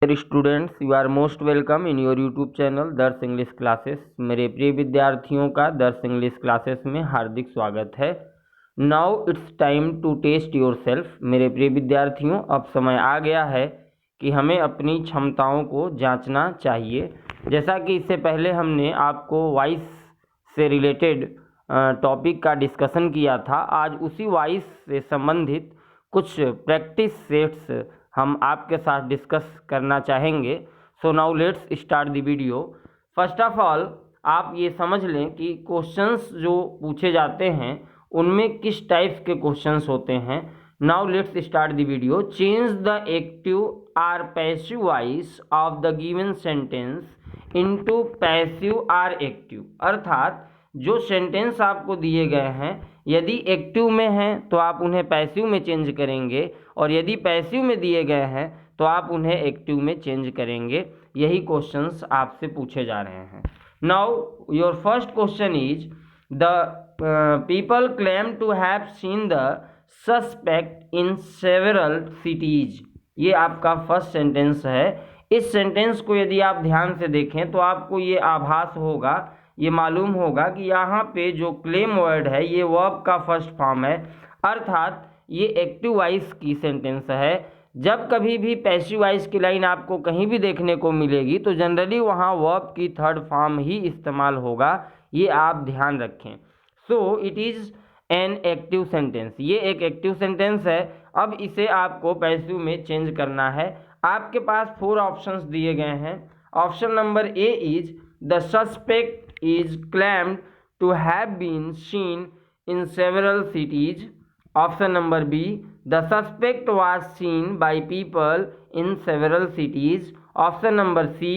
Dear students, you are most welcome in your YouTube channel दर्श English classes. मेरे प्रिय विद्यार्थियों का दर्श इंग्लिश क्लासेस में हार्दिक स्वागत है। Now it's time to test yourself. मेरे प्रिय विद्यार्थियों, अब समय आ गया है कि हमें अपनी क्षमताओं को जांचना चाहिए। जैसा कि इससे पहले हमने आपको वॉइस से रिलेटेड टॉपिक का डिस्कशन किया था, आज उसी वॉइस से संबंधित कुछ प्रैक्टिस सेट्स हम आपके साथ डिस्कस करना चाहेंगे। So now let's start the video. First of all आप ये समझ लें कि क्वेश्चंस जो पूछे जाते हैं उनमें किस टाइप के क्वेश्चंस होते हैं। Now let's start the video. Change the active or passive voice of the given sentence into passive or active. अर्थात जो सेंटेंस आपको दिए गए हैं यदि एक्टिव में हैं तो आप उन्हें पैसिव में चेंज करेंगे, और यदि पैसिव में दिए गए हैं तो आप उन्हें एक्टिव में चेंज करेंगे। यही क्वेश्चंस आपसे पूछे जा रहे हैं। Now your first question is the people claim to have seen the suspect in several cities. ये आपका फर्स्ट सेंटेंस है। इस सेंटेंस को यदि आप ध्यान से देखें तो आपको ये आभास होगा, ये मालूम होगा कि यहाँ पे जो क्लेम वर्ड है ये वर्ब का फर्स्ट फॉर्म है, अर्थात ये एक्टिव वॉइस की सेंटेंस है। जब कभी भी पैसिव वॉइस की लाइन आपको कहीं भी देखने को मिलेगी तो जनरली वहाँ वर्ब की थर्ड फॉर्म ही इस्तेमाल होगा, ये आप ध्यान रखें। So it is an active sentence. ये एक एक्टिव सेंटेंस है। अब इसे आपको पैसिव में चेंज करना है। आपके पास 4 ऑप्शंस दिए गए हैं। Option number A is the suspect is claimed to have been seen in several cities. Option number B, the suspect was seen by people in several cities. Option number C,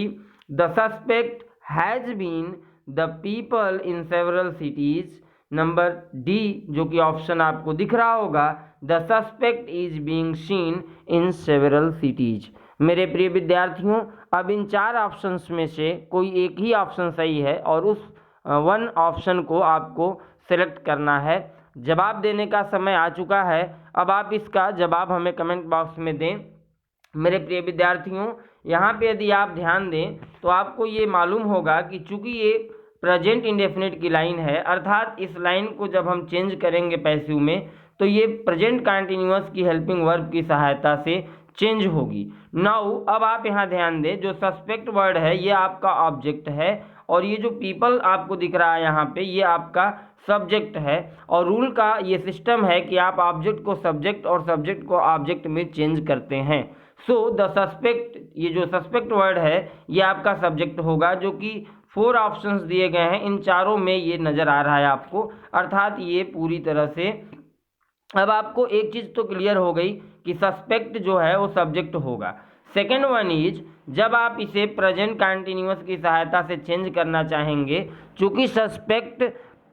the suspect has been the people in several cities. Number D जो कि option आपको दिख रहा होगा, the suspect is being seen in several cities. मेरे प्रिय विद्यार्थियों, अब इन 4 ऑप्शंस में से कोई एक ही ऑप्शन सही है और उस 1 ऑप्शन को आपको सेलेक्ट करना है। जवाब देने का समय आ चुका है। अब आप इसका जवाब हमें कमेंट बॉक्स में दें। मेरे प्रिय विद्यार्थियों, यहाँ पे यदि आप ध्यान दें तो आपको ये मालूम होगा कि चूंकि ये प्रेजेंट इंडेफिनिट की लाइन है, अर्थात इस लाइन को जब हम चेंज करेंगे पैसिव में तो ये प्रेजेंट कंटिन्यूअस की हेल्पिंग वर्ब की सहायता से चेंज होगी। नाउ अब आप यहाँ ध्यान दें, जो सस्पेक्ट वर्ड है ये आपका ऑब्जेक्ट है और ये जो पीपल आपको दिख रहा है यहाँ पे ये आपका सब्जेक्ट है। और रूल का ये सिस्टम है कि आप ऑब्जेक्ट को सब्जेक्ट और सब्जेक्ट को ऑब्जेक्ट में चेंज करते हैं। सो द सस्पेक्ट, ये जो सस्पेक्ट वर्ड है ये आपका सब्जेक्ट होगा, जो कि 4 ऑप्शंस दिए गए हैं, इन चारों में ये नज़र आ रहा है आपको, अर्थात ये पूरी तरह से। अब आपको एक चीज़ तो क्लियर हो गई कि सस्पेक्ट जो है वो सब्जेक्ट होगा। सेकेंड वन इज, जब आप इसे प्रेजेंट कंटिन्यूअस की सहायता से चेंज करना चाहेंगे, चूँकि सस्पेक्ट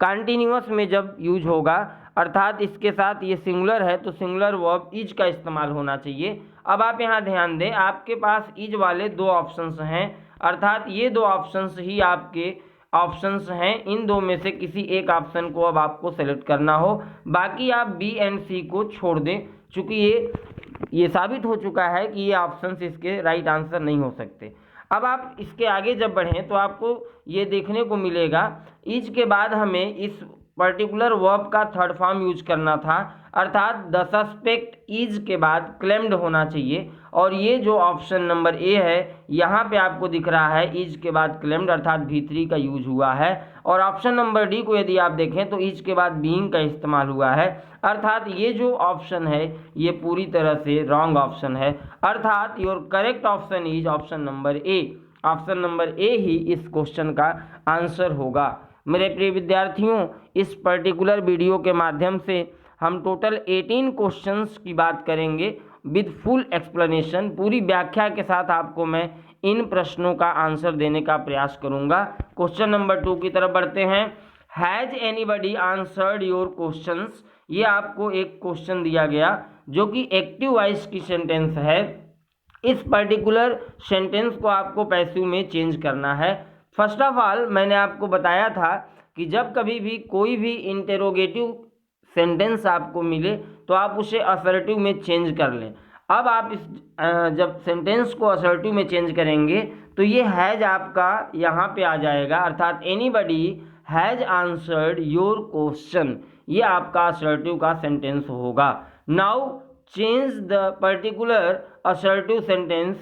कंटिन्यूअस में जब यूज होगा अर्थात इसके साथ ये सिंगुलर है तो सिंगुलर वर्ब इज का इस्तेमाल होना चाहिए। अब आप यहाँ ध्यान दें, आपके पास इज वाले 2 ऑप्शंस हैं, अर्थात ये 2 ऑप्शंस ही आपके ऑप्शंस हैं। इन 2 में से किसी एक ऑप्शन को अब आपको सेलेक्ट करना हो, बाकी आप बी एंड सी को छोड़ दें, चूँकि ये साबित हो चुका है कि ये ऑप्शंस इसके राइट आंसर नहीं हो सकते। अब आप इसके आगे जब बढ़ें तो आपको ये देखने को मिलेगा, इज के बाद हमें इस पर्टिकुलर वर्ब का थर्ड फॉर्म यूज करना था, अर्थात द सस्पेक्ट इज के बाद क्लेम्ड होना चाहिए। और ये जो ऑप्शन नंबर ए है यहाँ पे आपको दिख रहा है इज के बाद क्लेम्ड, अर्थात भी3 का यूज हुआ है। और ऑप्शन नंबर डी को यदि आप देखें तो इज के बाद बीइंग का इस्तेमाल हुआ है, अर्थात ये जो ऑप्शन है ये पूरी तरह से रॉन्ग ऑप्शन है, अर्थात your correct option is option number A. Option number A ही इस क्वेश्चन का आंसर होगा। मेरे प्रिय विद्यार्थियों, इस पर्टिकुलर वीडियो के माध्यम से हम टोटल 18 क्वेश्चंस की बात करेंगे विद फुल एक्सप्लेनेशन। पूरी व्याख्या के साथ आपको मैं इन प्रश्नों का आंसर देने का प्रयास करूंगा। क्वेश्चन नंबर 2 की तरफ बढ़ते हैं। Has anybody answered your questions. ये आपको एक क्वेश्चन दिया गया जो कि एक्टिव वॉइस की सेंटेंस है। इस पर्टिकुलर सेंटेंस को आपको पैसिव में चेंज करना है। फर्स्ट ऑफ ऑल मैंने आपको बताया था कि जब कभी भी कोई भी इंटेरोगेटिव सेंटेंस आपको मिले तो आप उसे असर्टिव में चेंज कर लें। अब आप इस जब सेंटेंस को असर्टिव में चेंज करेंगे तो ये हैज आपका यहाँ पे आ जाएगा, अर्थात anybody has answered your question, ये आपका असर्टिव का सेंटेंस होगा। Now change the particular assertive sentence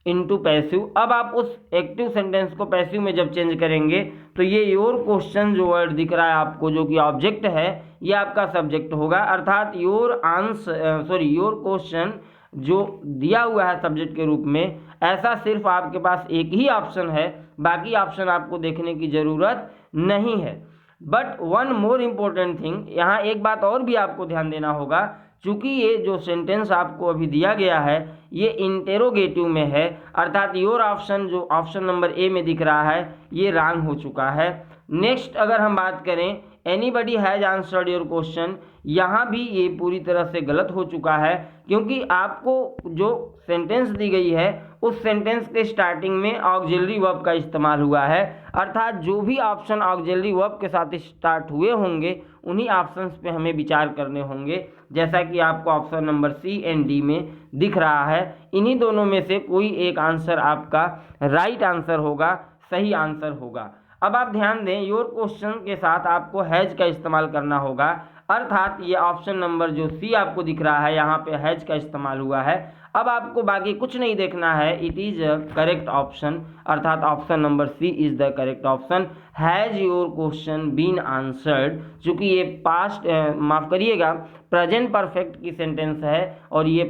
into passive. अब आप उस एक्टिव सेंटेंस को पैसिव में जब चेंज करेंगे तो ये योर क्वेश्चन जो वर्ड दिख रहा है आपको, जो कि ऑब्जेक्ट है, ये आपका सब्जेक्ट होगा, अर्थात योर क्वेश्चन जो दिया हुआ है सब्जेक्ट के रूप में, ऐसा सिर्फ आपके पास एक ही ऑप्शन है, बाकी ऑप्शन आपको देखने की ज़रूरत नहीं है। But one more important thing, यहाँ एक बात और भी आपको ध्यान देना होगा, चूँकि ये जो सेंटेंस आपको अभी दिया गया है ये इंटेरोगेटिव में है, अर्थात योर ऑप्शन जो ऑप्शन नंबर ए में दिख रहा है ये रॉन्ग हो चुका है। नेक्स्ट अगर हम बात करें anybody has answered your question, यहाँ भी ये पूरी तरह से गलत हो चुका है, क्योंकि आपको जो सेंटेंस दी गई है उस सेंटेंस के स्टार्टिंग में ऑक्सिलरी वर्ब का इस्तेमाल हुआ है, अर्थात जो भी ऑप्शन ऑक्सिलरी वर्ब के साथ स्टार्ट हुए होंगे उन्हीं ऑप्शंस पे हमें विचार करने होंगे, जैसा कि आपको option number C and D में दिख रहा है। इन्हीं दोनों में से कोई एक आंसर आपका राइट आंसर होगा, सही आंसर होगा। अब आप ध्यान दें, योर क्वेश्चन के साथ आपको हैज का इस्तेमाल करना होगा, अर्थात ये ऑप्शन नंबर जो सी आपको दिख रहा है यहाँ पे हैज का इस्तेमाल हुआ है। अब आपको बाकी कुछ नहीं देखना है, it is a correct option, अर्थात option number C is the correct option. Has your question been answered, चूँकि ये पास्ट माफ़ करिएगा प्रेजेंट परफेक्ट की सेंटेंस है और ये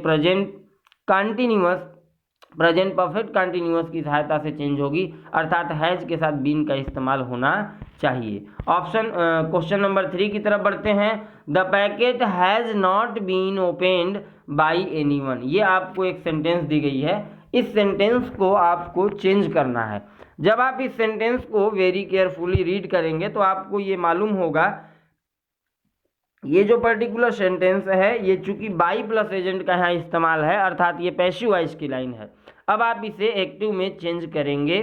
प्रेजेंट परफेक्ट कंटिन्यूअस की सहायता से चेंज होगी, अर्थात हैज के साथ बीन का इस्तेमाल होना चाहिए। क्वेश्चन नंबर 3 की तरफ बढ़ते हैं। The packet has not been opened by anyone, ये आपको एक सेंटेंस दी गई है, इस सेंटेंस को आपको चेंज करना है। जब आप इस सेंटेंस को वेरी केयरफुली रीड करेंगे तो आपको ये मालूम होगा ये जो पर्टिकुलर सेंटेंस है ये चूंकि बाई प्लस एजेंट का यहाँ इस्तेमाल है, अर्थात ये पैसिव वॉइस की लाइन है। अब आप इसे एक्टिव में चेंज करेंगे,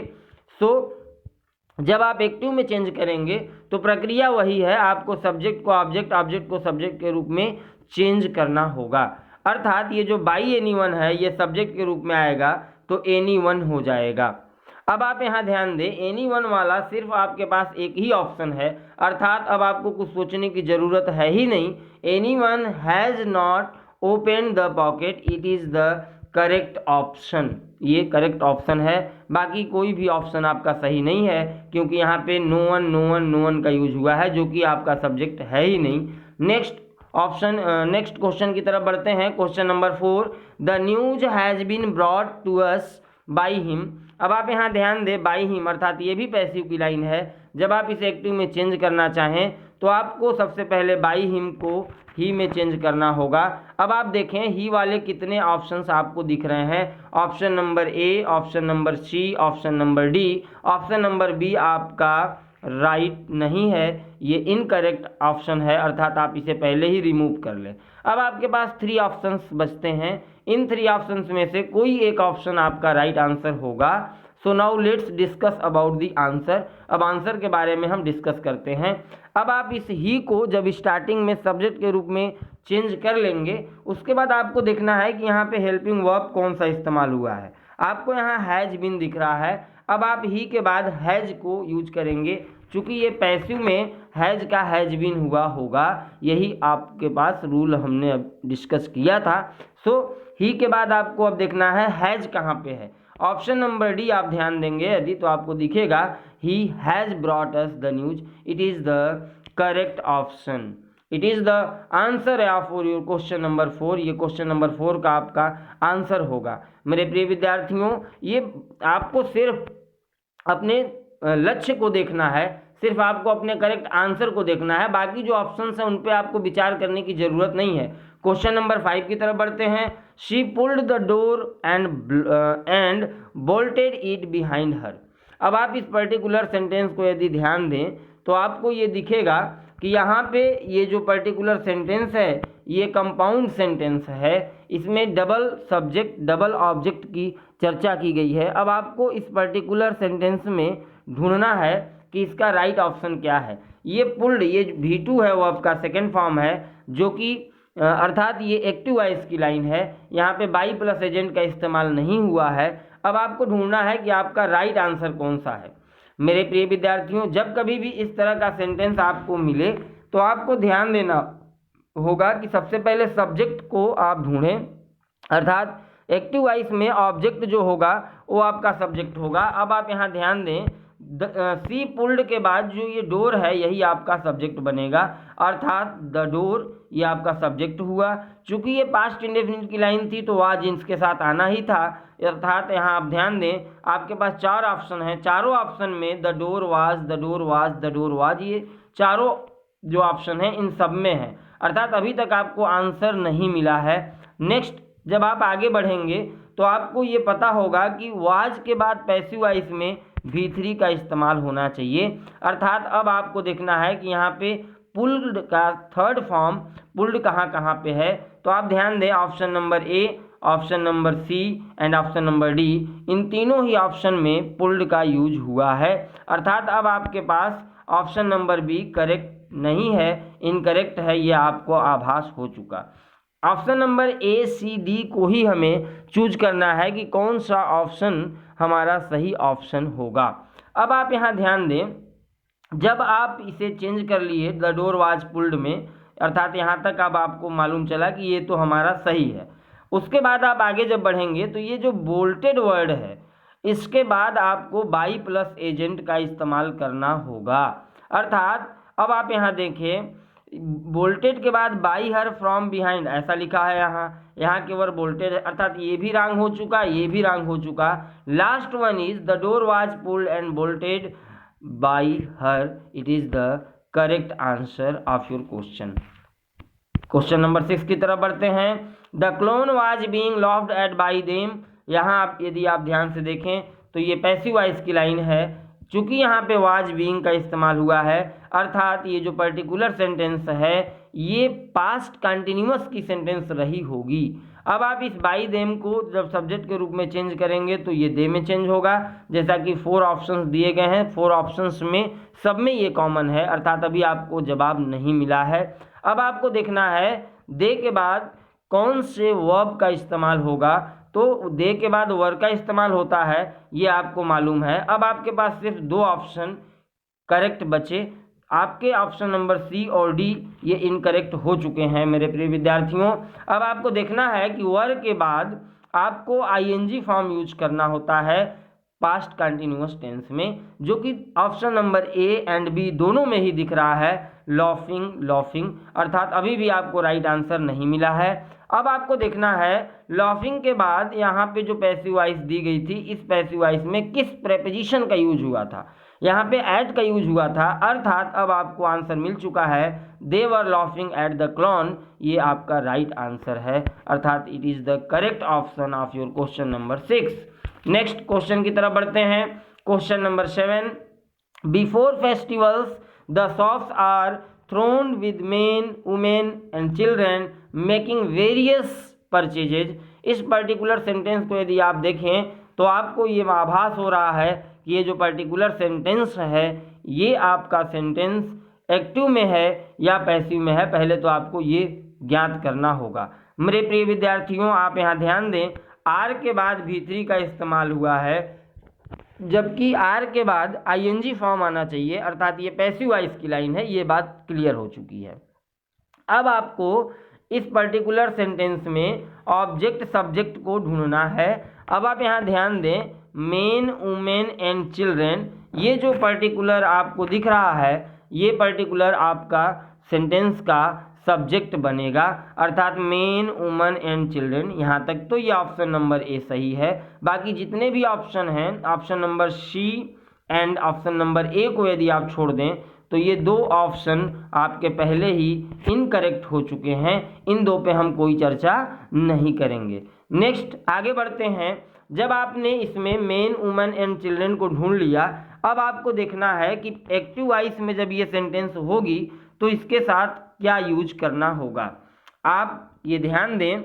जब आप एक्टिव में चेंज करेंगे तो प्रक्रिया वही है, आपको सब्जेक्ट को ऑब्जेक्ट, ऑब्जेक्ट को सब्जेक्ट के रूप में चेंज करना होगा, अर्थात ये जो बाई एनीवन है ये सब्जेक्ट के रूप में आएगा तो एनीवन हो जाएगा। अब आप यहाँ ध्यान दें, एनीवन वाला सिर्फ आपके पास एक ही ऑप्शन है, अर्थात अब आपको कुछ सोचने की ज़रूरत है ही नहीं। Anyone has not open the pocket, it is the correct option, ये करेक्ट ऑप्शन है, बाकी कोई भी ऑप्शन आपका सही नहीं है, क्योंकि यहाँ पे नो वन का यूज हुआ है जो कि आपका सब्जेक्ट है ही नहीं। नेक्स्ट क्वेश्चन की तरफ बढ़ते हैं। Question number 4, the news has been brought to us by him. अब आप यहाँ ध्यान दें, बाई हिम अर्थात ये भी पैसिव की लाइन है, जब आप इसे एक्टिव में चेंज करना चाहें तो आपको सबसे पहले बाई हिम को ही में चेंज करना होगा। अब आप देखें ही वाले कितने ऑप्शंस आपको दिख रहे हैं, option number A, option number C, option number D, option number B आपका राइट नहीं है, ये इनकरेक्ट ऑप्शन है, अर्थात आप इसे पहले ही रिमूव कर लें। अब आपके पास 3 ऑप्शंस बचते हैं, इन 3 ऑप्शंस में से कोई एक ऑप्शन आपका राइट आंसर होगा। So now let's discuss about the answer. अब आंसर के बारे में हम डिस्कस करते हैं। अब आप इस ही को जब स्टार्टिंग में सब्जेक्ट के रूप में चेंज कर लेंगे, उसके बाद आपको देखना है कि यहाँ पे हेल्पिंग वर्ब कौन सा इस्तेमाल हुआ है। आपको यहाँ हैज बीन दिख रहा है, अब आप ही के बाद हैज को यूज करेंगे, चूँकि ये पैसिव में हैज का हैज बीन हुआ होगा, यही आपके पास रूल हमने अब डिस्कस किया था। सो ही के बाद आपको अब देखना है हैज कहाँ पे है। ऑप्शन नंबर डी आप ध्यान देंगे यदि तो आपको दिखेगा he has brought us the news, it is the correct option, it is the answer है फॉर योर क्वेश्चन नंबर 4। ये क्वेश्चन नंबर 4 का आपका आंसर होगा। मेरे प्रिय विद्यार्थियों, ये आपको सिर्फ अपने लक्ष्य को देखना है, सिर्फ आपको अपने करेक्ट आंसर को देखना है, बाकी जो ऑप्शंस हैं उन पे आपको विचार करने की ज़रूरत नहीं है। क्वेश्चन नंबर 5 की तरफ बढ़ते हैं। She pulled the door and bolted it behind her. अब आप इस पर्टिकुलर सेंटेंस को यदि ध्यान दें तो आपको ये दिखेगा कि यहाँ पे ये जो पर्टिकुलर सेंटेंस है ये कंपाउंड सेंटेंस है, इसमें डबल सब्जेक्ट डबल ऑब्जेक्ट की चर्चा की गई है। अब आपको इस पर्टिकुलर सेंटेंस में ढूंढना है कि इसका राइट ऑप्शन क्या है। ये पुल्ड, ये V2 है वो आपका सेकेंड फॉर्म है, जो कि अर्थात ये एक्टिव वॉइस की लाइन है, यहाँ पे बाई प्लस एजेंट का इस्तेमाल नहीं हुआ है। अब आपको ढूंढना है कि आपका राइट आंसर कौन सा है। मेरे प्रिय विद्यार्थियों, जब कभी भी इस तरह का सेंटेंस आपको मिले तो आपको ध्यान देना होगा कि सबसे पहले सब्जेक्ट को आप ढूंढें, अर्थात एक्टिव वॉइस में ऑब्जेक्ट जो होगा वो आपका सब्जेक्ट होगा। अब आप यहाँ ध्यान दें, सी पुल्ड के बाद जो ये डोर है यही आपका सब्जेक्ट बनेगा, अर्थात द डोर ये आपका सब्जेक्ट हुआ। चूंकि ये पास्ट इंडेफिनिट की लाइन थी तो वाज इसके साथ आना ही था, अर्थात यहाँ आप ध्यान दें आपके पास 4 ऑप्शन हैं, चारों ऑप्शन में the door was, the door was, the door was, ये चारों जो ऑप्शन है इन सब में है, अर्थात अभी तक आपको आंसर नहीं मिला है। नेक्स्ट जब आप आगे बढ़ेंगे तो आपको ये पता होगा कि वाज के बाद पैसिव वॉइस में V3 का इस्तेमाल होना चाहिए, अर्थात अब आपको देखना है कि यहाँ पे पुल्ड का थर्ड फॉर्म पुल्ड कहाँ कहाँ पे है। तो आप ध्यान दें, option number A, option number C and option number D, इन तीनों ही ऑप्शन में पुल्ड का यूज हुआ है, अर्थात अब आपके पास ऑप्शन नंबर बी करेक्ट नहीं है, इनकरेक्ट है, ये आपको आभास हो चुका। Option number A C D को ही हमें चूज करना है कि कौन सा ऑप्शन हमारा सही ऑप्शन होगा। अब आप यहाँ ध्यान दें, जब आप इसे चेंज कर लिए द डोर वाज पुल्ड में, अर्थात यहाँ तक अब आपको मालूम चला कि ये तो हमारा सही है। उसके बाद आप आगे जब बढ़ेंगे तो ये जो बोल्टेड वर्ड है इसके बाद आपको बाई प्लस एजेंट का इस्तेमाल करना होगा, अर्थात अब आप यहाँ देखें बोल्टेड के बाद बाई हर फ्रॉम बिहाइंड ऐसा लिखा है, यहाँ केवल बोल्टेड है, अर्थात ये भी रॉन्ग हो चुका, ये भी रॉन्ग हो चुका। Last one is the door was pulled and bolted by her, it is the correct answer of your question. Question number 6 की तरफ बढ़ते हैं। The clown was being laughed at by them, यहाँ आप यदि आप ध्यान से देखें तो ये पैसिव वॉइस की लाइन है, चूंकि यहाँ पे वाज बीइंग का इस्तेमाल हुआ है, अर्थात ये जो पर्टिकुलर सेंटेंस है ये पास्ट कंटिन्यूअस की सेंटेंस रही होगी। अब आप इस बाई देम को जब सब्जेक्ट के रूप में चेंज करेंगे तो ये दे में चेंज होगा, जैसा कि 4 ऑप्शंस दिए गए हैं, 4 ऑप्शंस में सब में ये कॉमन है, अर्थात अभी आपको जवाब नहीं मिला है। अब आपको देखना है दे के बाद कौन से वर्ब का इस्तेमाल होगा, तो दे के बाद वर्ब का इस्तेमाल होता है, ये आपको मालूम है। अब आपके पास सिर्फ 2 ऑप्शन करेक्ट बचे, आपके ऑप्शन नंबर सी और डी ये इनकरेक्ट हो चुके हैं मेरे प्रिय विद्यार्थियों। अब आपको देखना है कि वर्ब के बाद आपको आईएनजी फॉर्म यूज करना होता है पास्ट कंटिन्यूअस टेंस में, जो कि option number A and B दोनों में ही दिख रहा है, लॉफिंग लॉफिंग, अर्थात अभी भी आपको राइट आंसर नहीं मिला है। अब आपको देखना है लॉफिंग के बाद यहाँ पे जो पैसिव वॉइस दी गई थी, इस पैसिव वॉइस में किस प्रेपोजिशन का यूज हुआ था, यहाँ पे एट का यूज हुआ था, अर्थात अब आपको आंसर मिल चुका है, they were laughing at the clown, ये आपका राइट आंसर है, अर्थात it is the correct option of your question number 6। Next question की तरफ बढ़ते हैं। Question number 7, before festivals the shops are thronged with men women and children making various purchases. इस particular sentence को यदि आप देखें तो आपको ये आभास हो रहा है कि ये जो पर्टिकुलर सेंटेंस है ये आपका सेंटेंस एक्टिव में है या पैसिव में है, पहले तो आपको ये ज्ञात करना होगा। मेरे प्रिय विद्यार्थियों, आप यहाँ ध्यान दें, आर के बाद V3 का इस्तेमाल हुआ है, जबकि आर के बाद आईएनजी फॉर्म आना चाहिए, अर्थात ये पैसिव वॉइस की लाइन है, ये बात क्लियर हो चुकी है। अब आपको इस पर्टिकुलर सेंटेंस में ऑब्जेक्ट सब्जेक्ट को ढूंढना है। अब आप यहाँ ध्यान दें, मेन वुमेन एंड चिल्ड्रेन, ये जो पर्टिकुलर आपको दिख रहा है ये पर्टिकुलर आपका सेंटेंस का सब्जेक्ट बनेगा, अर्थात मेन वुमन एंड चिल्ड्रेन। यहाँ तक तो ये ऑप्शन नंबर ए सही है, बाकी जितने भी ऑप्शन हैं option number C and option number A को यदि आप छोड़ दें तो ये 2 ऑप्शन आपके पहले ही इनकरेक्ट हो चुके हैं, इन 2 पे हम कोई चर्चा नहीं करेंगे। नेक्स्ट आगे बढ़ते हैं। जब आपने इसमें मेन वुमन एंड चिल्ड्रेन को ढूंढ लिया, अब आपको देखना है कि एक्टिव वॉइस में जब ये सेंटेंस होगी तो इसके साथ क्या यूज करना होगा। आप ये ध्यान दें,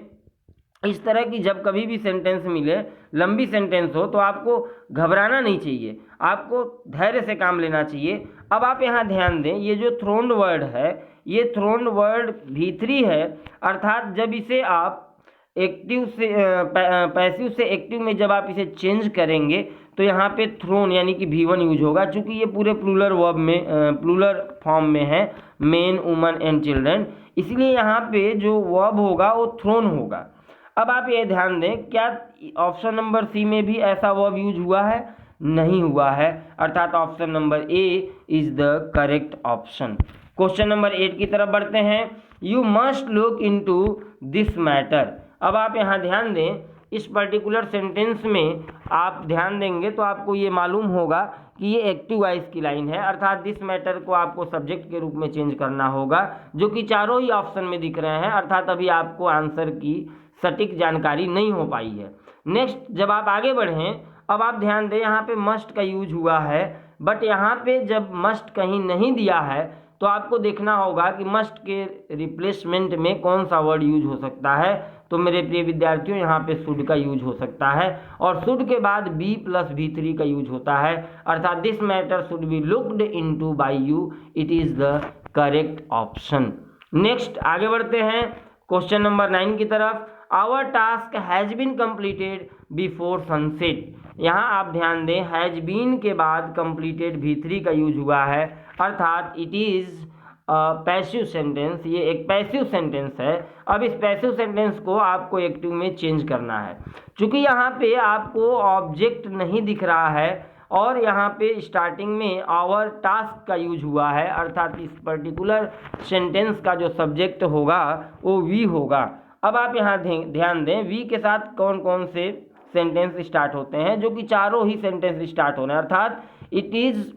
इस तरह की जब कभी भी सेंटेंस मिले, लंबी सेंटेंस हो, तो आपको घबराना नहीं चाहिए, आपको धैर्य से काम लेना चाहिए। अब आप यहाँ ध्यान दें, ये जो थ्रोन्ड वर्ड है ये थ्रोन वर्ड V3 है, अर्थात जब इसे आप एक्टिव से पैसिव से एक्टिव में जब आप इसे चेंज करेंगे तो यहाँ पे थ्रोन यानी कि V1 यूज होगा। चूंकि ये पूरे प्लूरल वर्ब में प्लूरल फॉर्म में है, मेन, वुमन एंड चिल्ड्रन, इसलिए यहाँ पे जो वर्ब होगा वो थ्रोन होगा। अब आप ये ध्यान दें, क्या ऑप्शन नंबर सी में भी ऐसा वर्ब यूज हुआ है? नहीं हुआ है, अर्थात option number A is the correct option. Question number 8 की तरफ बढ़ते हैं। You must look into this matter. अब आप यहाँ ध्यान दें, इस पर्टिकुलर सेंटेंस में आप ध्यान देंगे तो आपको ये मालूम होगा कि ये एक्टिव वॉइस की लाइन है, अर्थात दिस मैटर को आपको सब्जेक्ट के रूप में चेंज करना होगा, जो कि चारों ही ऑप्शन में दिख रहे हैं, अर्थात अभी आपको आंसर की सटीक जानकारी नहीं हो पाई है। नेक्स्ट, जब आप आगे बढ़ें, अब आप ध्यान दें, यहाँ पे मस्ट का यूज हुआ है, बट यहाँ पे जब मस्ट कहीं नहीं दिया है तो आपको देखना होगा कि मस्ट के रिप्लेसमेंट में कौन सा वर्ड यूज हो सकता है। तो मेरे प्रिय विद्यार्थियों, यहाँ पे शुड का यूज हो सकता है, और शुड के बाद बी प्लस V3 का यूज होता है, अर्थात this matter should be looked into by you, it is the correct option. Next आगे बढ़ते हैं क्वेश्चन नंबर 9 की तरफ। Our task has been completed before sunset. यहाँ आप ध्यान दें, हैज बीन के बाद कंप्लीटेड V3 का यूज हुआ है, अर्थात इट इज पैसिव सेंटेंस। ये एक पैसिव सेंटेंस है। अब इस पैसिव सेंटेंस को आपको एक्टिव में चेंज करना है। चूंकि यहाँ पे आपको ऑब्जेक्ट नहीं दिख रहा है और यहाँ पे स्टार्टिंग में आवर टास्क का यूज हुआ है, अर्थात इस पर्टिकुलर सेंटेंस का जो सब्जेक्ट होगा वो वी होगा। अब आप यहाँ ध्यान दें, वी के साथ कौन कौन से सेंटेंस स्टार्ट होते हैं, जो कि चारों ही सेंटेंस स्टार्ट होने, अर्थात it is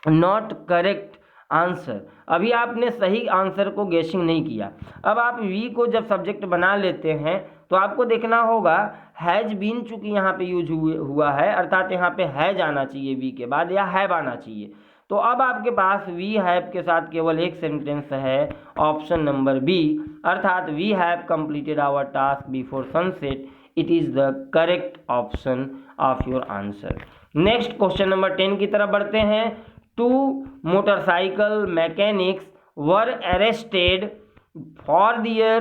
not correct answer. अभी आपने सही आंसर को गेसिंग नहीं किया। अब आप वी को जब सब्जेक्ट बना लेते हैं तो आपको देखना होगा हैज बीन, चूंकि यहाँ पे यूज हुआ है, अर्थात यहाँ पे हैज आना चाहिए वी के बाद, या हैव आना चाहिए। तो अब आपके पास वी हैव के साथ केवल एक सेंटेंस है, ऑप्शन नंबर बी, अर्थात we have completed our task before sunset, it is the correct option of your answer. Next question number 10 की तरफ बढ़ते हैं। 2 motorcycle mechanics were arrested for their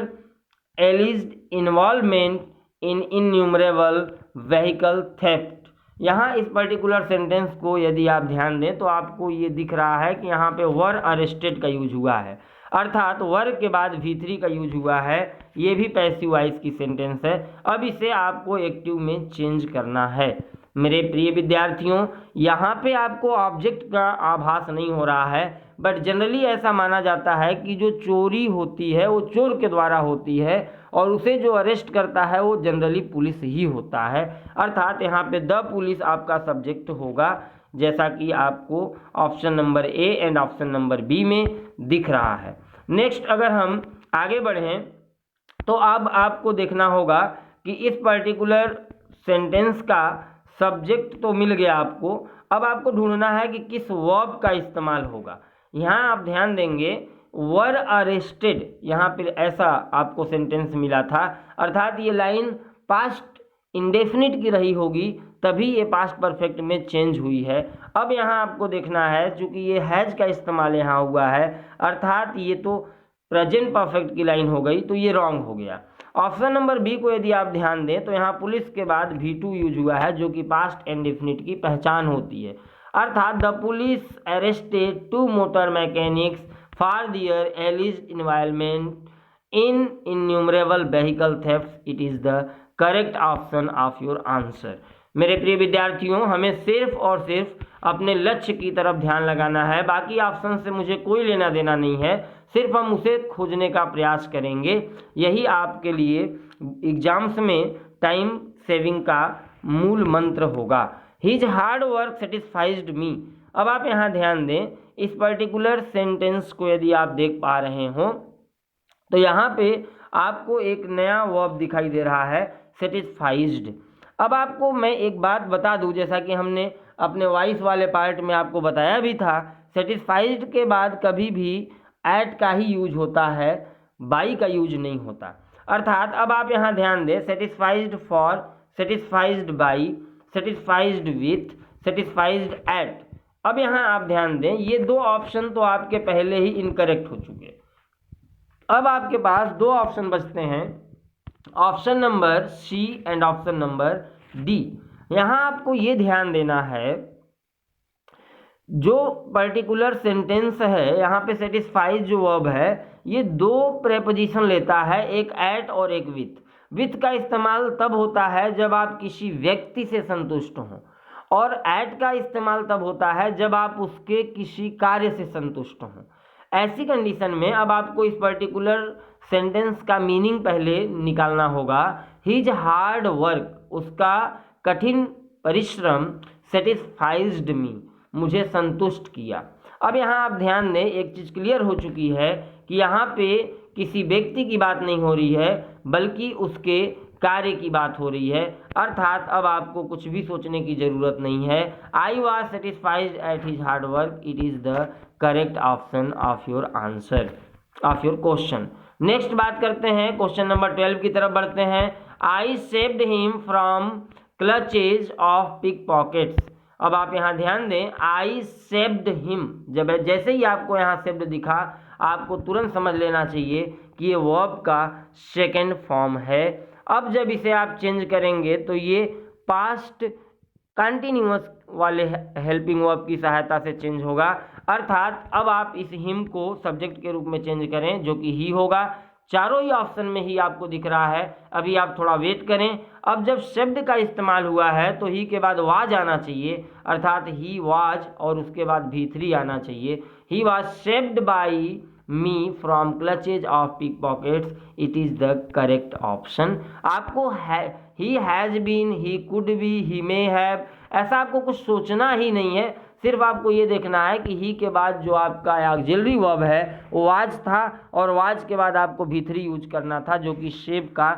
alleged involvement in innumerable vehicle theft। यहाँ इस particular sentence को यदि आप ध्यान दें तो आपको ये दिख रहा है कि यहाँ पे वर अरेस्टेड का यूज हुआ है, अर्थात वर के बाद V3 का यूज हुआ है। ये भी पैसिव वॉइस की सेंटेंस है। अब इसे आपको एक्टिव में चेंज करना है। मेरे प्रिय विद्यार्थियों, यहाँ पे आपको ऑब्जेक्ट का आभास नहीं हो रहा है, बट जनरली ऐसा माना जाता है कि जो चोरी होती है वो चोर के द्वारा होती है और उसे जो अरेस्ट करता है वो जनरली पुलिस ही होता है, अर्थात यहाँ पे द पुलिस आपका सब्जेक्ट होगा, जैसा कि आपको option number A and option number B में दिख रहा है। नेक्स्ट अगर हम आगे बढ़ें तो अब आपको देखना होगा कि इस पर्टिकुलर सेंटेंस का सब्जेक्ट तो मिल गया आपको, अब आपको ढूंढना है कि किस वर्ब का इस्तेमाल होगा। यहाँ आप ध्यान देंगे, वर अरेस्टेड, यहाँ पर ऐसा आपको सेंटेंस मिला था, अर्थात ये लाइन पास्ट इंडेफिनिट की रही होगी, तभी ये पास्ट परफेक्ट में चेंज हुई है। अब यहाँ आपको देखना है, चूंकि ये हैज का इस्तेमाल यहाँ हुआ है, अर्थात ये तो प्रेजेंट परफेक्ट की लाइन हो गई, तो ये रॉन्ग हो गया। ऑप्शन नंबर बी को यदि आप ध्यान दें तो यहाँ पुलिस के बाद V2 यूज हुआ है, जो कि पास्ट इंडेफिनिट की पहचान होती है, अर्थात the police arrested 2 motor mechanics for their alleged involvement in innumerable vehicle thefts, it is the correct option of your answer. मेरे प्रिय विद्यार्थियों, हमें सिर्फ और सिर्फ अपने लक्ष्य की तरफ ध्यान लगाना है, बाकी ऑप्शन से मुझे कोई लेना देना नहीं है, सिर्फ हम उसे खोजने का प्रयास करेंगे। यही आपके लिए एग्जाम्स में टाइम सेविंग का मूल मंत्र होगा। हिज हार्ड वर्क सेटिस्फाइड मी। अब आप यहाँ ध्यान दें, इस पर्टिकुलर सेंटेंस को यदि आप देख पा रहे हो तो यहाँ पे आपको एक नया वर्ब दिखाई दे रहा है, सेटिस्फाइड। अब आपको मैं एक बात बता दूं, जैसा कि हमने अपने वॉइस वाले पार्ट में आपको बताया भी था, सेटिस्फाइड के बाद कभी भी एट का ही यूज होता है, बाई का यूज नहीं होता। अर्थात अब आप यहाँ ध्यान दें, satisfied for, satisfied by, satisfied with, satisfied at. अब यहाँ आप ध्यान दें, ये 2 ऑप्शन तो आपके पहले ही इनकरेक्ट हो चुके, अब आपके पास दो ऑप्शन बचते हैं, option number C and option number D. यहाँ आपको ये ध्यान देना है, जो पर्टिकुलर सेंटेंस है यहाँ पे सेटिस्फाइज जो वर्ब है ये दो प्रेपोजिशन लेता है, एक एट और एक विथ। विथ का इस्तेमाल तब होता है जब आप किसी व्यक्ति से संतुष्ट हों, और एट का इस्तेमाल तब होता है जब आप उसके किसी कार्य से संतुष्ट हों। ऐसी कंडीशन में अब आपको इस पर्टिकुलर सेंटेंस का मीनिंग पहले निकालना होगा। हिज हार्ड वर्क, उसका कठिन परिश्रम, सेटिस्फाइज्ड मी, मुझे संतुष्ट किया। अब यहाँ आप ध्यान दें, एक चीज़ क्लियर हो चुकी है कि यहाँ पे किसी व्यक्ति की बात नहीं हो रही है बल्कि उसके कार्य की बात हो रही है, अर्थात अब आपको कुछ भी सोचने की ज़रूरत नहीं है। I was satisfied at his hard work, it is the correct option of your answer of your question. Next बात करते हैं, क्वेश्चन नंबर 12 की तरफ बढ़ते हैं। I saved him from clutches of pickpockets. अब आप यहाँ ध्यान दें, आई सेव्ड हिम, जब जैसे ही आपको यहाँ सेव्ड दिखा आपको तुरंत समझ लेना चाहिए कि ये वर्ब का सेकंड फॉर्म है। अब जब इसे आप चेंज करेंगे तो ये पास्ट कंटिन्यूअस वाले हेल्पिंग वर्ब की सहायता से चेंज होगा, अर्थात अब आप इस हिम को सब्जेक्ट के रूप में चेंज करें जो कि ही होगा। चारों ही ऑप्शन में ही आपको दिख रहा है, अभी आप थोड़ा वेट करें। अब जब शब्द का इस्तेमाल हुआ है तो ही के बाद वाज आना चाहिए, अर्थात ही वाज, और उसके बाद V3 आना चाहिए। He was saved by me from clutches of pickpockets, it is the correct option. आपको he has been, he could be, he may have, ऐसा आपको कुछ सोचना ही नहीं है, सिर्फ आपको ये देखना है कि ही के बाद जो आपका ऑक्सिलरी वर्ब है वो वाज था, और वाज के बाद आपको V3 यूज करना था, जो कि शेप का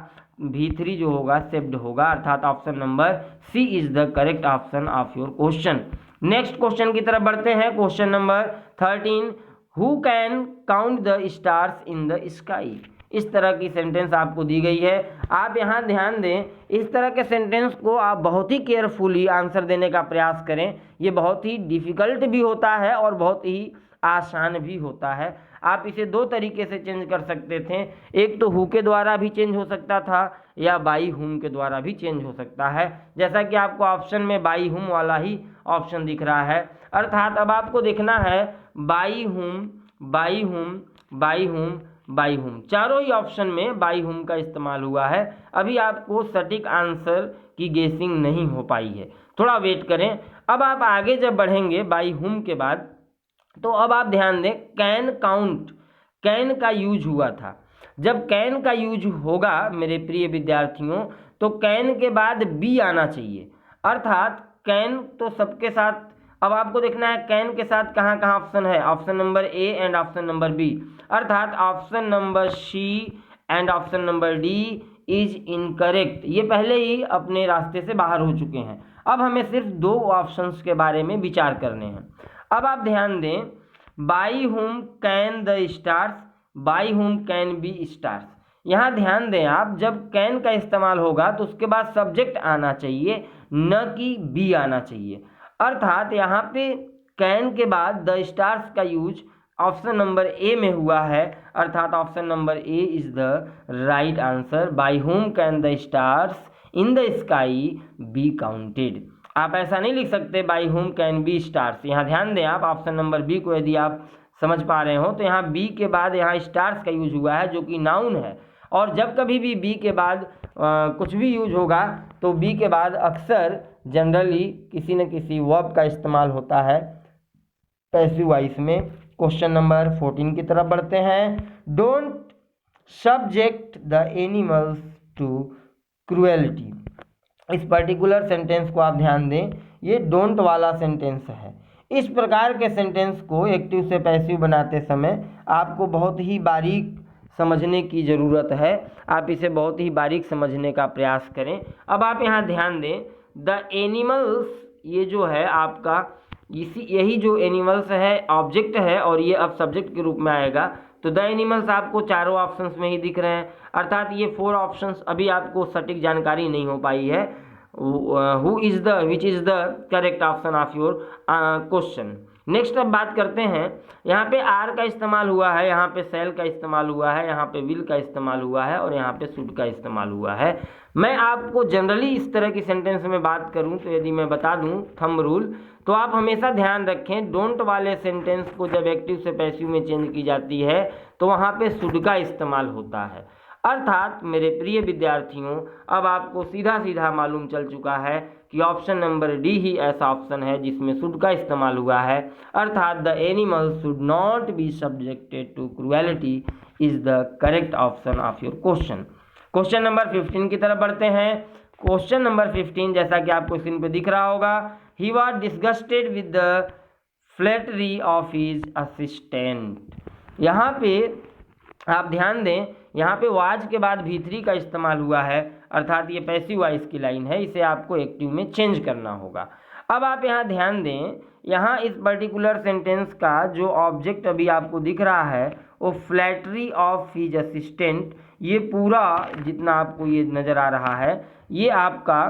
V3 जो होगा सेव्ड होगा, अर्थात option number C is the correct option of your question. Next question की तरफ बढ़ते हैं, question number 13। Who can count the stars in the sky. इस तरह की सेंटेंस आपको दी गई है। आप यहाँ ध्यान दें, इस तरह के सेंटेंस को आप बहुत ही केयरफुली आंसर देने का प्रयास करें। ये बहुत ही डिफ़िकल्ट भी होता है और बहुत ही आसान भी होता है। आप इसे दो तरीके से चेंज कर सकते थे, एक तो हु के द्वारा भी चेंज हो सकता था या बाई हुम के द्वारा भी चेंज हो सकता है, जैसा कि आपको ऑप्शन में बाई हुम वाला ही ऑप्शन दिख रहा है। अर्थात अब आपको देखना है बाई हुम, बाई हुम, बाई हुम, बाई हुम, चारों ही ऑप्शन में बाई हुम का इस्तेमाल हुआ है। अभी आपको सटीक आंसर की गेसिंग नहीं हो पाई है, थोड़ा वेट करें। अब आप आगे जब बढ़ेंगे बाई हुम के बाद, तो अब आप ध्यान दें, कैन काउंट, कैन का यूज हुआ था। जब कैन का यूज होगा मेरे प्रिय विद्यार्थियों, तो कैन के बाद बी आना चाहिए, अर्थात कैन तो सबके साथ। अब आपको देखना है कैन के साथ कहाँ कहाँ ऑप्शन है, option number A and option number B, अर्थात option number C and option number D is incorrect. ये पहले ही अपने रास्ते से बाहर हो चुके हैं। अब हमें सिर्फ दो ऑप्शंस के बारे में विचार करने हैं। अब आप ध्यान दें, बाई हुम कैन द स्टार्स, बाई हुम कैन बी स्टार्स। यहाँ ध्यान दें आप, जब कैन का इस्तेमाल होगा तो उसके बाद सब्जेक्ट आना चाहिए, न कि बी आना चाहिए, अर्थात यहाँ पे कैन के बाद द स्टार्स का यूज ऑप्शन नंबर ए में हुआ है, अर्थात option number A is the right answer. By हुम can the stars in the sky be counted. आप ऐसा नहीं लिख सकते बाई हुम कैन बी स्टार्स। यहाँ ध्यान दें आप, ऑप्शन नंबर बी को यदि आप समझ पा रहे हो तो यहाँ बी के बाद यहाँ स्टार्स का यूज हुआ है जो कि नाउन है, और जब कभी भी बी के बाद कुछ भी यूज होगा तो बी के बाद अक्सर जनरली किसी न किसी वर्ब का इस्तेमाल होता है पैसिव वॉइस में। क्वेश्चन नंबर 14 की तरफ बढ़ते हैं। Don't subject the animals to cruelty. इस पर्टिकुलर सेंटेंस को आप ध्यान दें, ये डोंट वाला सेंटेंस है। इस प्रकार के सेंटेंस को एक्टिव से पैसिव बनाते समय आपको बहुत ही बारीक समझने की ज़रूरत है। आप इसे बहुत ही बारीक समझने का प्रयास करें। अब आप यहाँ ध्यान दें, द एनिमल्स, ये जो है आपका यही जो एनिमल्स है ऑब्जेक्ट है और ये अब सब्जेक्ट के रूप में आएगा। तो द एनिमल्स आपको चारों ऑप्शंस में ही दिख रहे हैं, अर्थात ये 4 ऑप्शंस अभी आपको सटीक जानकारी नहीं हो पाई है which is the correct option of your question. Next अब बात करते हैं, यहाँ पे आर का इस्तेमाल हुआ है, यहाँ पे सेल का इस्तेमाल हुआ है, यहाँ पे विल का इस्तेमाल हुआ है और यहाँ पे शुड का इस्तेमाल हुआ है। मैं आपको जनरली इस तरह की सेंटेंस में बात करूँ तो यदि मैं बता दूँ थंब रूल, तो आप हमेशा ध्यान रखें डोंट वाले सेंटेंस को जब एक्टिव से पैसिव में चेंज की जाती है तो वहाँ पे शुड का इस्तेमाल होता है। अर्थात मेरे प्रिय विद्यार्थियों, अब आपको सीधा सीधा मालूम चल चुका है कि ऑप्शन नंबर डी ही ऐसा ऑप्शन है जिसमें शुड का इस्तेमाल हुआ है। अर्थात the animal should not be subjected to cruelty is the correct option of your question. Question number 15 की तरफ बढ़ते हैं। क्वेश्चन नंबर 15 जैसा कि आपको स्क्रीन पे दिख रहा होगा, he was disgusted with the flattery of his assistant. यहाँ पे आप ध्यान दें, यहाँ पे वाज के बाद V3 का इस्तेमाल हुआ है, अर्थात ये पैसिव वॉइस की लाइन है, इसे आपको एक्टिव में चेंज करना होगा। अब आप यहाँ ध्यान दें, यहाँ इस पर्टिकुलर सेंटेंस का जो ऑब्जेक्ट अभी आपको दिख रहा है वो फ्लैटरी ऑफ हिज असिस्टेंट, ये पूरा जितना आपको ये नज़र आ रहा है ये आपका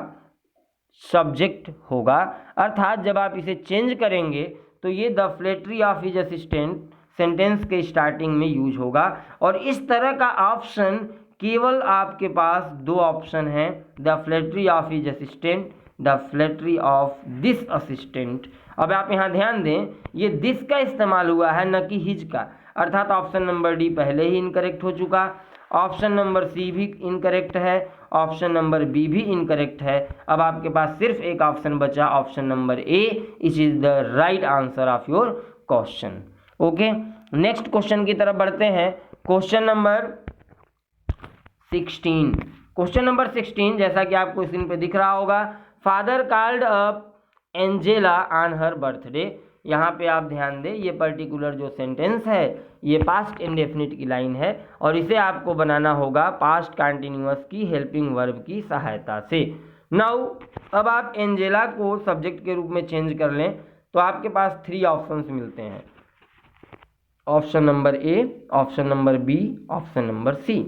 सब्जेक्ट होगा। अर्थात जब आप इसे चेंज करेंगे तो ये the flattery of his assistant sentence के स्टार्टिंग में यूज होगा। और इस तरह का ऑप्शन केवल आपके पास दो ऑप्शन हैं, the flattery of his assistant, the flattery of this assistant. अब आप यहाँ ध्यान दें, ये दिस का इस्तेमाल हुआ है न कि हिज का, अर्थात ऑप्शन नंबर डी पहले ही इनकरेक्ट हो चुका, ऑप्शन नंबर सी भी इनकरेक्ट है, ऑप्शन नंबर बी भी इनकरेक्ट है। अब आपके पास सिर्फ एक ऑप्शन बचा, option number A, it is the right answer of your question. Okay, next question की तरफ बढ़ते हैं। Question number 16। क्वेश्चन नंबर 16 जैसा कि आपको स्क्रीन पे दिख रहा होगा, father called up Angela on her birthday. यहाँ पे आप ध्यान दें, ये पर्टिकुलर जो सेंटेंस है ये पास्ट इंडेफिनिट की लाइन है और इसे आपको बनाना होगा पास्ट कंटिन्यूअस की हेल्पिंग वर्ब की सहायता से। नाउ अब आप एंजेला को सब्जेक्ट के रूप में चेंज कर लें तो आपके पास 3 ऑप्शंस मिलते हैं, option number A, option number B, option number C.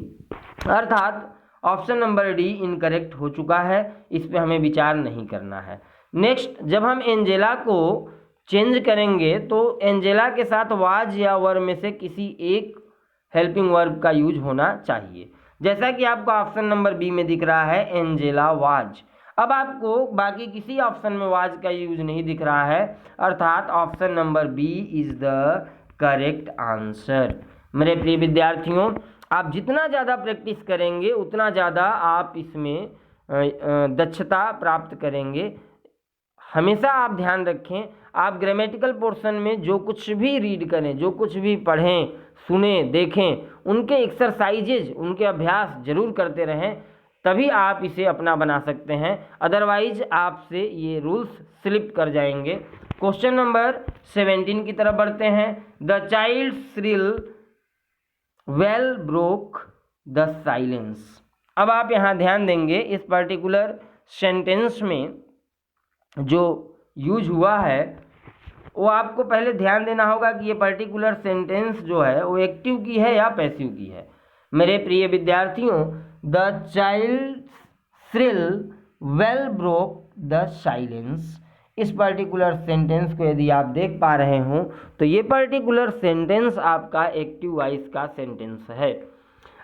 अर्थात ऑप्शन नंबर डी इनकरेक्ट हो चुका है, इस पे हमें विचार नहीं करना है। नेक्स्ट, जब हम एंजेला को चेंज करेंगे तो एंजेला के साथ वाज या वर में से किसी एक हेल्पिंग वर्ब का यूज होना चाहिए, जैसा कि आपको ऑप्शन नंबर बी में दिख रहा है एंजेला वाज। अब आपको बाकी किसी ऑप्शन में वाज का यूज नहीं दिख रहा है, अर्थात option number B is the correct answer. मेरे प्रिय विद्यार्थियों, आप जितना ज़्यादा प्रैक्टिस करेंगे उतना ज़्यादा आप इसमें दक्षता प्राप्त करेंगे। हमेशा आप ध्यान रखें, आप ग्रामेटिकल पोर्शन में जो कुछ भी रीड करें, जो कुछ भी पढ़ें, सुने, देखें, उनके एक्सरसाइजेज, उनके अभ्यास जरूर करते रहें, तभी आप इसे अपना बना सकते हैं। अदरवाइज आपसे ये रूल्स स्लिप कर जाएंगे। क्वेश्चन नंबर 17 की तरफ बढ़ते हैं। The child shrill well broke the silence. अब आप यहाँ ध्यान देंगे, इस पर्टिकुलर सेंटेंस में जो यूज हुआ है वो आपको पहले ध्यान देना होगा कि ये पर्टिकुलर सेंटेंस जो है वो एक्टिव की है या पैसिव की है। मेरे प्रिय विद्यार्थियों, the child shrill well broke the silence, इस पर्टिकुलर सेंटेंस को यदि आप देख पा रहे हो तो ये पर्टिकुलर सेंटेंस आपका एक्टिव वॉइस का सेंटेंस है।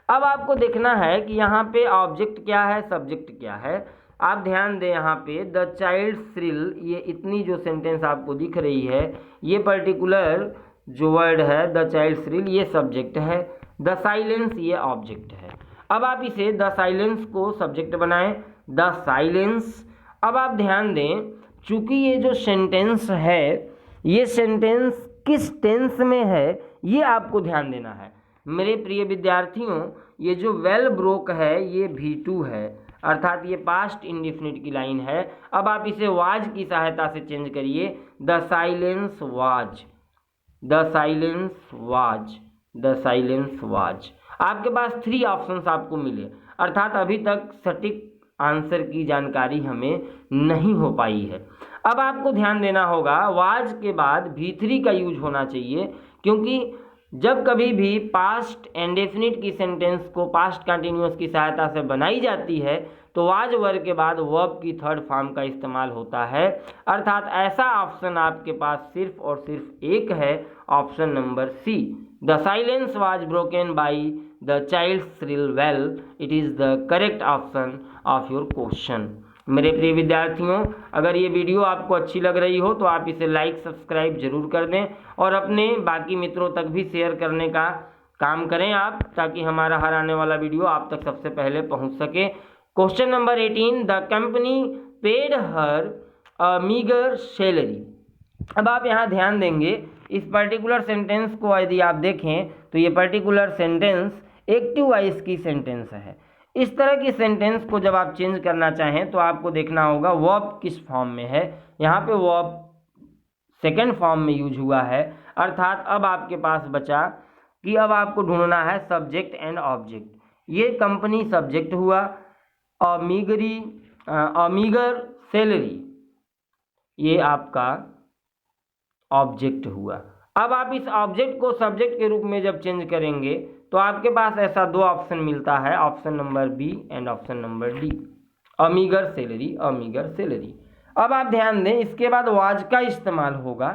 अब आपको देखना है कि यहाँ पे ऑब्जेक्ट क्या है, सब्जेक्ट क्या है। आप ध्यान दें, यहाँ पे द चाइल्ड श्रिल, ये इतनी जो सेंटेंस आपको दिख रही है, ये पर्टिकुलर जो वर्ड है द चाइल्ड श्रिल ये सब्जेक्ट है, द साइलेंस ये ऑब्जेक्ट है। अब आप इसे द साइलेंस को सब्जेक्ट बनाएं, द साइलेंस। अब आप ध्यान दें, चूंकि ये जो सेंटेंस है ये सेंटेंस किस टेंस में है ये आपको ध्यान देना है। मेरे प्रिय विद्यार्थियों, ये जो वेल ब्रोक है ये V2 है, अर्थात ये पास्ट इंडेफिनिट की लाइन है। अब आप इसे वाज की सहायता से चेंज करिए, the silence was, the silence was, the silence was. आपके पास 3 ऑप्शंस आपको मिले, अर्थात अभी तक सटीक आंसर की जानकारी हमें नहीं हो पाई है। अब आपको ध्यान देना होगा, वाज के बाद V3 का यूज होना चाहिए, क्योंकि जब कभी भी पास्ट इंडेफिनिट की सेंटेंस को पास्ट कंटिन्यूअस की सहायता से बनाई जाती है तो वाज वर्ब के बाद वर्ब की थर्ड फॉर्म का इस्तेमाल होता है। अर्थात ऐसा ऑप्शन आपके पास सिर्फ और सिर्फ एक है, option number C. The silence was broken by the child shrill well, it is the correct option of your question. मेरे प्रिय विद्यार्थियों, अगर ये वीडियो आपको अच्छी लग रही हो तो आप इसे लाइक सब्सक्राइब जरूर कर दें और अपने बाकी मित्रों तक भी शेयर करने का काम करें आप, ताकि हमारा हर आने वाला वीडियो आप तक सबसे पहले पहुंच सके। Question number 18, the company paid her a meagre salary. अब आप यहाँ ध्यान देंगे, इस पर्टिकुलर सेंटेंस को यदि आप देखें तो ये पर्टिकुलर सेंटेंस एक्टिव वॉइस की सेंटेंस है। इस तरह की सेंटेंस को जब आप चेंज करना चाहें तो आपको देखना होगा वर्ब किस फॉर्म में है। यहाँ पे वर्ब सेकेंड फॉर्म में यूज हुआ है। अर्थात अब आपके पास बचा कि अब आपको ढूंढना है सब्जेक्ट एंड ऑब्जेक्ट। ये कंपनी सब्जेक्ट हुआ, मीगर सैलरी ये आपका ऑब्जेक्ट हुआ। अब आप इस ऑब्जेक्ट को सब्जेक्ट के रूप में जब चेंज करेंगे तो आपके पास ऐसा दो ऑप्शन मिलता है, option number B and option number D, a meagre salary, a meagre salary. अब आप ध्यान दें, इसके बाद वाज का इस्तेमाल होगा।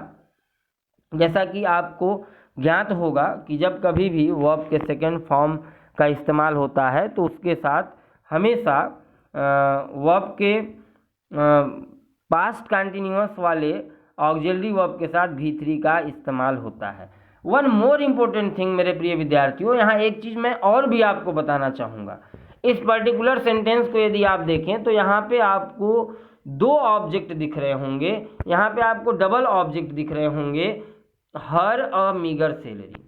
जैसा कि आपको ज्ञात होगा कि जब कभी भी वर्ब के सेकेंड फॉर्म का इस्तेमाल होता है तो उसके साथ हमेशा वर्ब के पास्ट कंटिन्यूअस वाले ऑक्सिलरी वर्ब के साथ V3 का इस्तेमाल होता है। वन मोर इम्पोर्टेंट थिंग मेरे प्रिय विद्यार्थियों, यहाँ एक चीज़ मैं और भी आपको बताना चाहूँगा। इस पर्टिकुलर सेंटेंस को यदि आप देखें तो यहाँ पे आपको दो ऑब्जेक्ट दिख रहे होंगे, यहाँ पे आपको डबल ऑब्जेक्ट दिख रहे होंगे, हर अ मीगर सैलरी।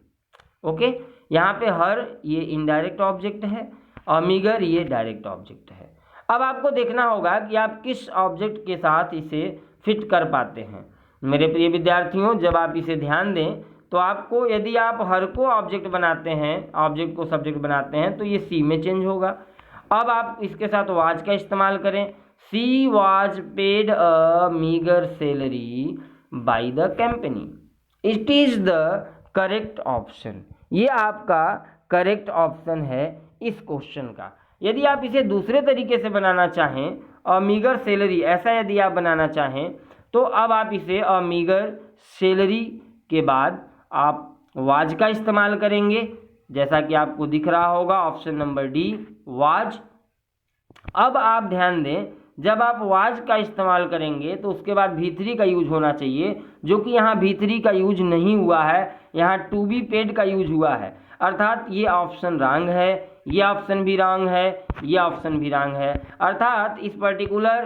ओके, यहाँ पे हर ये इनडायरेक्ट ऑब्जेक्ट है, अमीगर ये डायरेक्ट ऑब्जेक्ट है। अब आपको देखना होगा कि आप किस ऑब्जेक्ट के साथ इसे फिट कर पाते हैं। मेरे प्रिय विद्यार्थियों, जब आप इसे ध्यान दें तो आपको, यदि आप हर को ऑब्जेक्ट बनाते हैं, ऑब्जेक्ट को सब्जेक्ट बनाते हैं, तो ये सी में चेंज होगा। अब आप इसके साथ वाज का इस्तेमाल करें, she was paid a meagre salary by the company, it is the correct option. ये आपका करेक्ट ऑप्शन है इस क्वेश्चन का। यदि आप इसे दूसरे तरीके से बनाना चाहें, अ मीगर सैलरी ऐसा यदि आप बनाना चाहें, तो अब आप इसे अ मीगर सैलरी के बाद आप वाज का इस्तेमाल करेंगे, जैसा कि आपको दिख रहा होगा ऑप्शन नंबर डी, वाज। अब आप ध्यान दें, जब आप वाज का इस्तेमाल करेंगे तो उसके बाद V3 का यूज होना चाहिए, जो कि यहाँ V3 का यूज नहीं हुआ है, यहाँ टू बी पेड का यूज हुआ है। अर्थात ये ऑप्शन रॉन्ग है, ये ऑप्शन भी रॉन्ग है, ये ऑप्शन भी रॉन्ग है। अर्थात इस पर्टिकुलर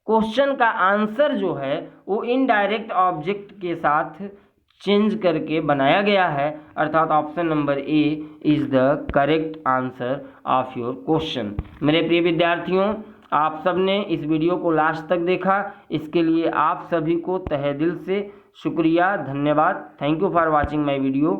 क्वेश्चन का आंसर जो है वो इनडायरेक्ट ऑब्जेक्ट के साथ चेंज करके बनाया गया है। अर्थात option number A is the correct answer of your question. मेरे प्रिय विद्यार्थियों, आप सब ने इस वीडियो को लास्ट तक देखा, इसके लिए आप सभी को तहे दिल से शुक्रिया, धन्यवाद। Thank you for watching my video.